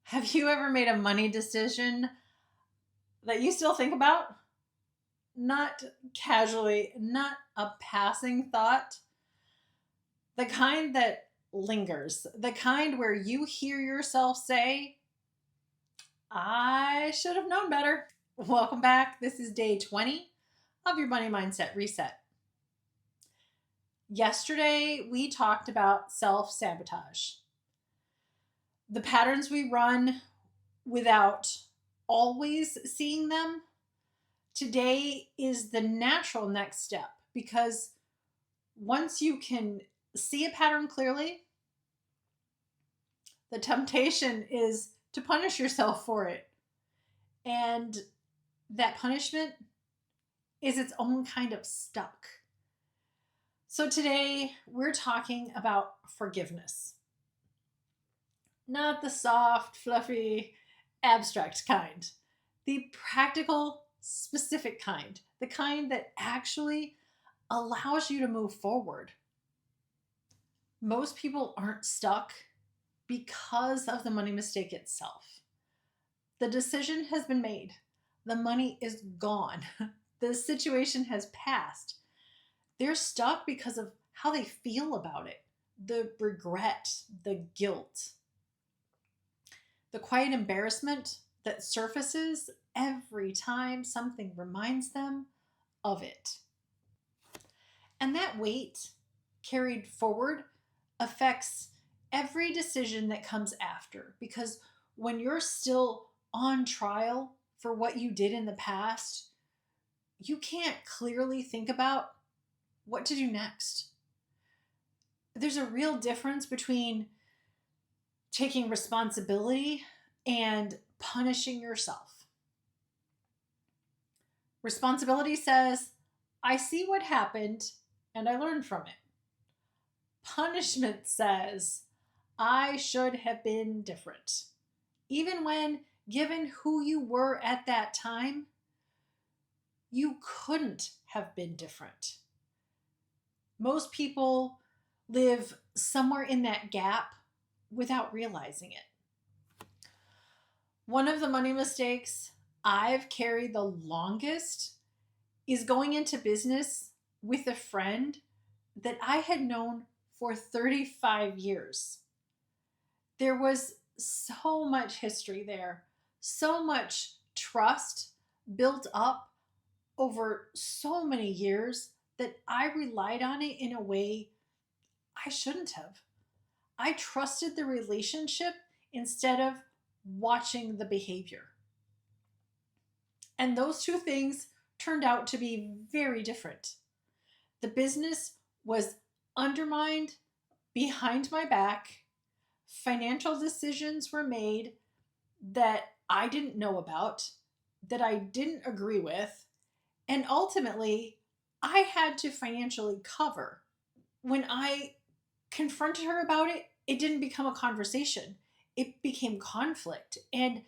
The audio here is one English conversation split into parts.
Have you ever made a money decision that you still think about? Not casually, not a passing thought, the kind that lingers, the kind where you hear yourself say, I should have known better. Welcome back. This is day 20 of your Money Mindset Reset. Yesterday, we talked about self sabotage, the patterns we run without always seeing them. Today is the natural next step because once you can see a pattern clearly, the temptation is to punish yourself for it. And that punishment is its own kind of stuck. So today we're talking about forgiveness. Not the soft, fluffy, abstract kind. The practical, specific kind. The kind that actually allows you to move forward. Most people aren't stuck because of the money mistake itself. The decision has been made. The money is gone. The situation has passed. They're stuck because of how they feel about it, the regret, the guilt, the quiet embarrassment that surfaces every time something reminds them of it. And that weight carried forward affects every decision that comes after. Because when you're still on trial for what you did in the past, you can't clearly think about what to do next. There's a real difference between taking responsibility and punishing yourself. Responsibility says, I see what happened and I learned from it. Punishment says, I should have been different. Even when, given who you were at that time, you couldn't have been different. Most people live somewhere in that gap without realizing it. One of the money mistakes I've carried the longest is going into business with a friend that I had known for 35 years. There was so much history there, so much trust built up over so many years that I relied on it in a way I shouldn't have. I trusted the relationship instead of watching the behavior. And those two things turned out to be very different. The business was undermined behind my back. Financial decisions were made that I didn't know about, that I didn't agree with, and ultimately I had to financially cover. When I confronted her about it, it didn't become a conversation. It became conflict, and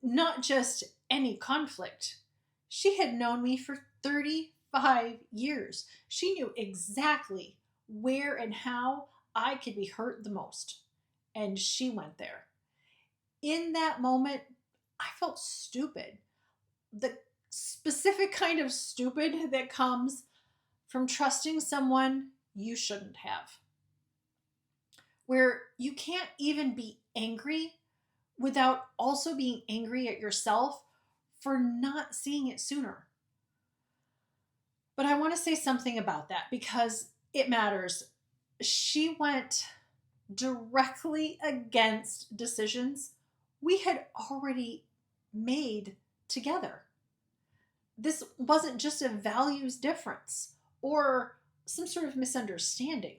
not just any conflict. She had known me for 35 years. She knew exactly where and how I could be hurt the most. And she went there. In that moment, I felt stupid. The specific kind of stupid that comes from trusting someone you shouldn't have. Where you can't even be angry without also being angry at yourself for not seeing it sooner. But I want to say something about that because it matters. She went directly against decisions we had already made together. This wasn't just a values difference or some sort of misunderstanding.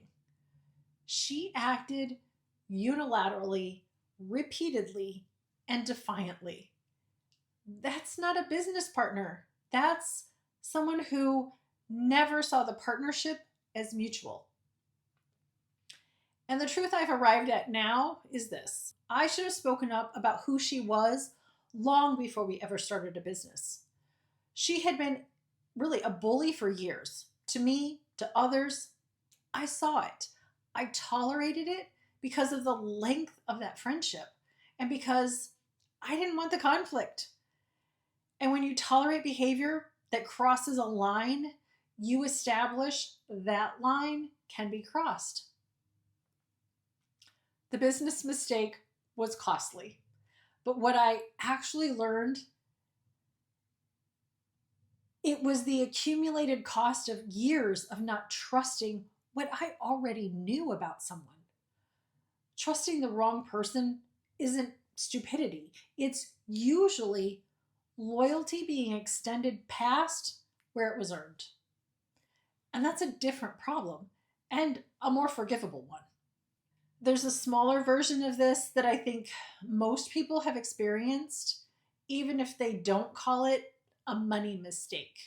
She acted unilaterally, repeatedly, and defiantly. That's not a business partner. That's someone who never saw the partnership as mutual. And the truth I've arrived at now is this: I should have spoken up about who she was long before we ever started a business. She had been really a bully for years, to me, to others. I saw it. I tolerated it because of the length of that friendship. and because I didn't want the conflict. And when you tolerate behavior that crosses a line, you establish that line can be crossed. The business mistake was costly. But what I actually learned, it was the accumulated cost of years of not trusting what I already knew about someone. Trusting the wrong person isn't stupidity. It's usually loyalty being extended past where it was earned. And that's a different problem and a more forgivable one. There's a smaller version of this that I think most people have experienced, even if they don't call it a money mistake.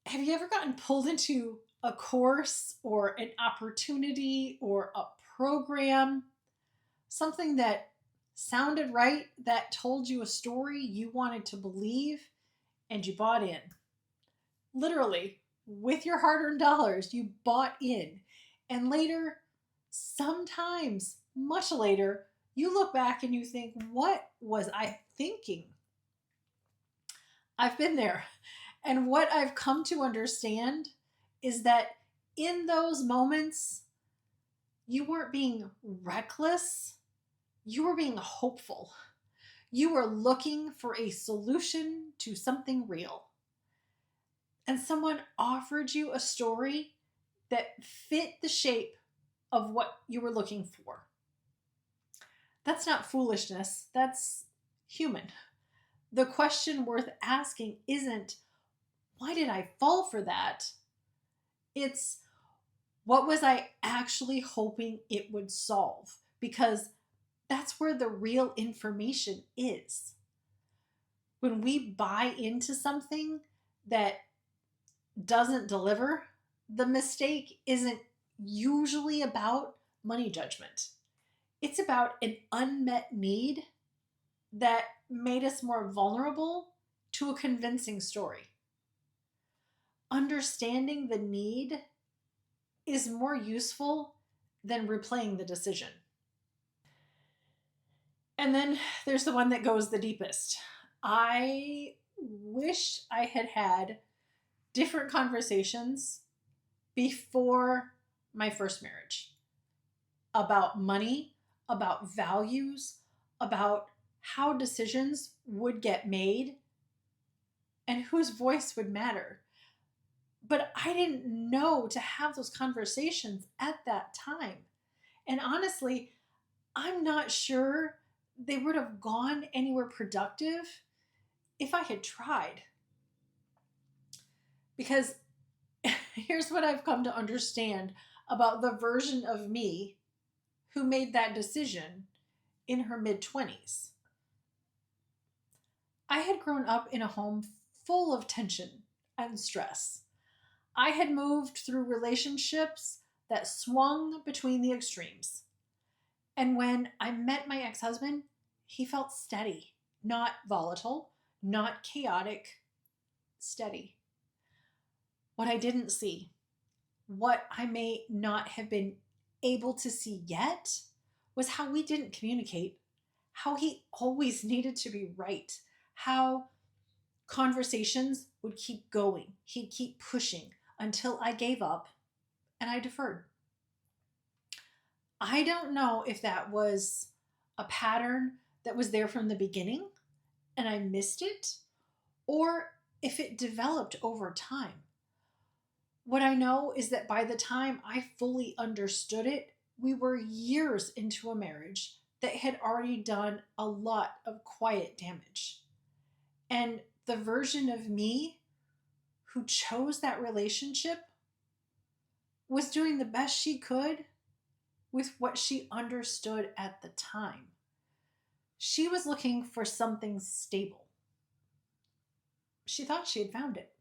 Have you ever gotten pulled into a course or an opportunity or a program, something that sounded right, that told you a story you wanted to believe, and you bought in? Literally, with your hard earned dollars, you bought in. And later, sometimes much later, you look back and you think, what was I thinking? I've been there. And what I've come to understand is that in those moments, you weren't being reckless, you were being hopeful. You were looking for a solution to something real. And someone offered you a story that fit the shape of what you were looking for. That's not foolishness, that's human. The question worth asking isn't, why did I fall for that? It's, what was I actually hoping it would solve? Because that's where the real information is. When we buy into something that doesn't deliver, the mistake isn't usually about money judgment. It's about an unmet need that made us more vulnerable to a convincing story. Understanding the need is more useful than replaying the decision. And then there's the one that goes the deepest. I wish I had had different conversations before my first marriage about money, about values, about how decisions would get made and whose voice would matter. But I didn't know to have those conversations at that time. And honestly, I'm not sure they would have gone anywhere productive if I had tried. Because here's what I've come to understand about the version of me who made that decision in her mid-20s. I had grown up in a home full of tension and stress. I had moved through relationships that swung between the extremes. And when I met my ex-husband, he felt steady, not volatile, not chaotic, steady. What I didn't see, what I may not have been able to see yet, was how we didn't communicate, how he always needed to be right, how conversations would keep going. He'd keep pushing until I gave up and I deferred. I don't know if that was a pattern that was there from the beginning and I missed it, or if it developed over time. What I know is that by the time I fully understood it, we were years into a marriage that had already done a lot of quiet damage. And the version of me who chose that relationship was doing the best she could with what she understood at the time. She was looking for something stable. She thought she had found it.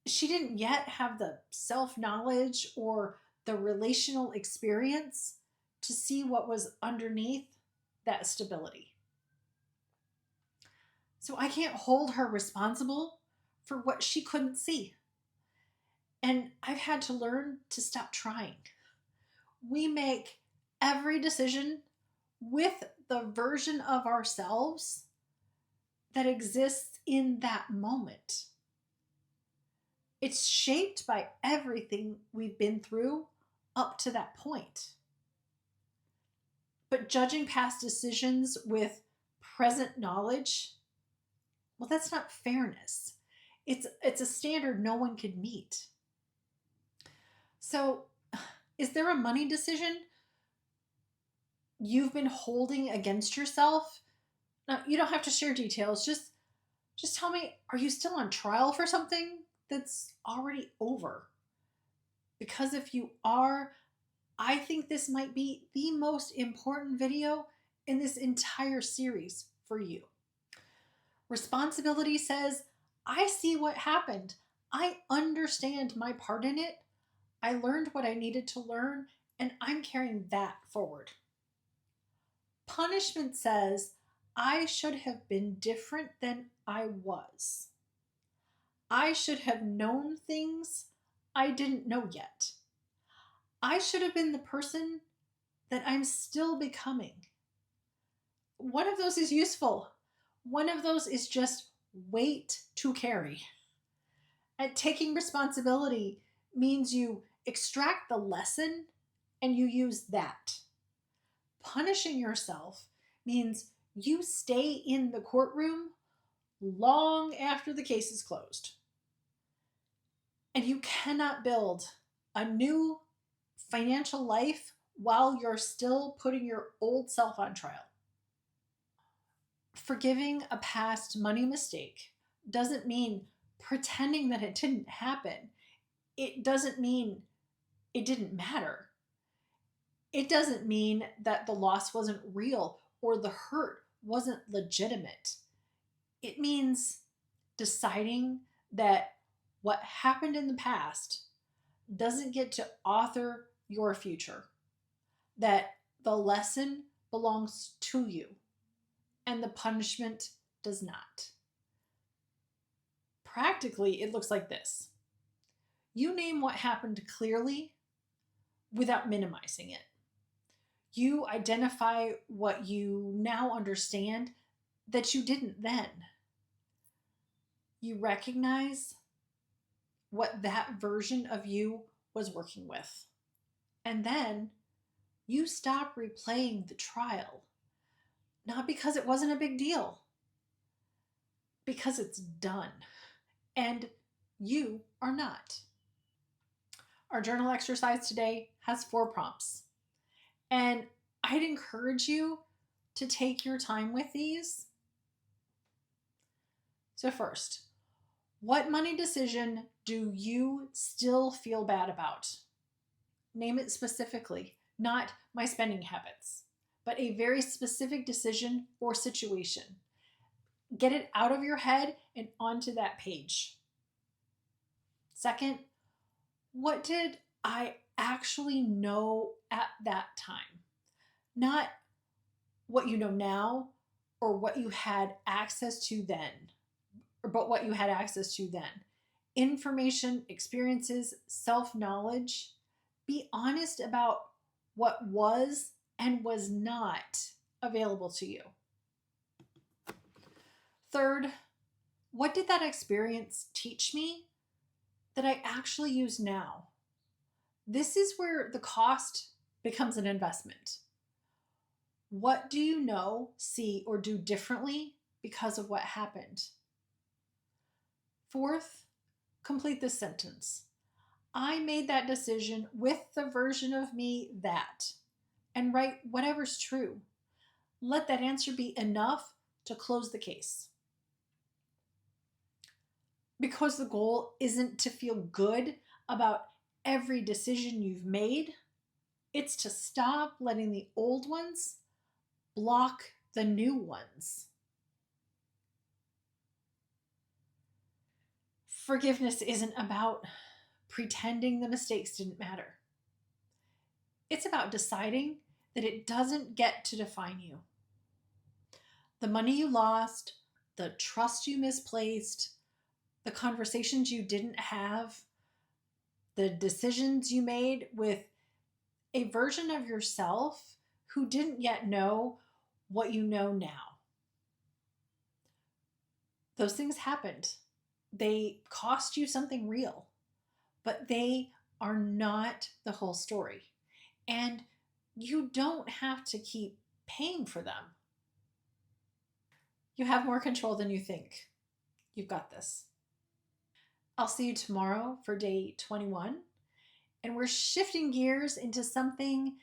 She didn't yet have the self-knowledge or the relational experience to see what was underneath that stability. So I can't hold her responsible for what she couldn't see. And I've had to learn to stop trying. We make every decision with the version of ourselves that exists in that moment. It's shaped by everything we've been through up to that point. But judging past decisions with present knowledge, well, that's not fairness. It's a standard no one could meet. So, is there a money decision you've been holding against yourself? Now, you don't have to share details. Just tell me, are you still on trial for something that's already over? Because if you are, I think this might be the most important video in this entire series for you. Responsibility says, I see what happened. I understand my part in it. I learned what I needed to learn, and I'm carrying that forward. Punishment says, I should have been different than I was. I should have known things I didn't know yet. I should have been the person that I'm still becoming. One of those is useful. One of those is just weight to carry. And taking responsibility means you extract the lesson and you use that. Punishing yourself means you stay in the courtroom long after the case is closed. And you cannot build a new financial life while you're still putting your old self on trial. Forgiving a past money mistake doesn't mean pretending that it didn't happen. It doesn't mean it didn't matter. It doesn't mean that the loss wasn't real or the hurt wasn't legitimate. It means deciding that what happened in the past doesn't get to author your future, that the lesson belongs to you and the punishment does not. Practically, it looks like this. You name what happened clearly without minimizing it. You identify what you now understand that you didn't then. You recognize what that version of you was working with. And then you stop replaying the trial. Not because it wasn't a big deal, because it's done. And you are not. Our journal exercise today has 4 prompts. And I'd encourage you to take your time with these. So first, what money decision do you still feel bad about? Name it specifically, not my spending habits, but a very specific decision or situation. Get it out of your head and onto that page. Second, what did I actually know at that time? Not what you know now or what you had access to then, but what you had access to then. Information, experiences, self-knowledge. Be honest about what was and was not available to you. Third, what did that experience teach me that I actually use now? This is where the cost becomes an investment. What do you know, see, or do differently because of what happened? Fourth, complete this sentence. I made that decision with the version of me that, and write whatever's true. Let that answer be enough to close the case. Because the goal isn't to feel good about every decision you've made, it's to stop letting the old ones block the new ones. Forgiveness isn't about pretending the mistakes didn't matter. It's about deciding that it doesn't get to define you. The money you lost, the trust you misplaced, the conversations you didn't have, the decisions you made with a version of yourself who didn't yet know what you know now. Those things happened. They cost you something real, but they are not the whole story. And you don't have to keep paying for them. You have more control than you think. You've got this. I'll see you tomorrow for day 21. And we're shifting gears into something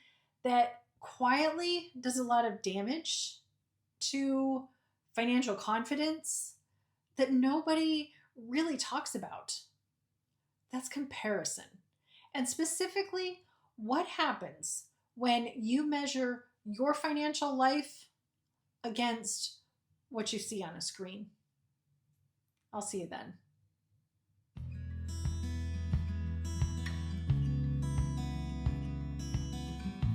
that quietly does a lot of damage to financial confidence that nobody really talks about. That's comparison. And specifically, what happens when you measure your financial life against what you see on a screen. I'll see you then.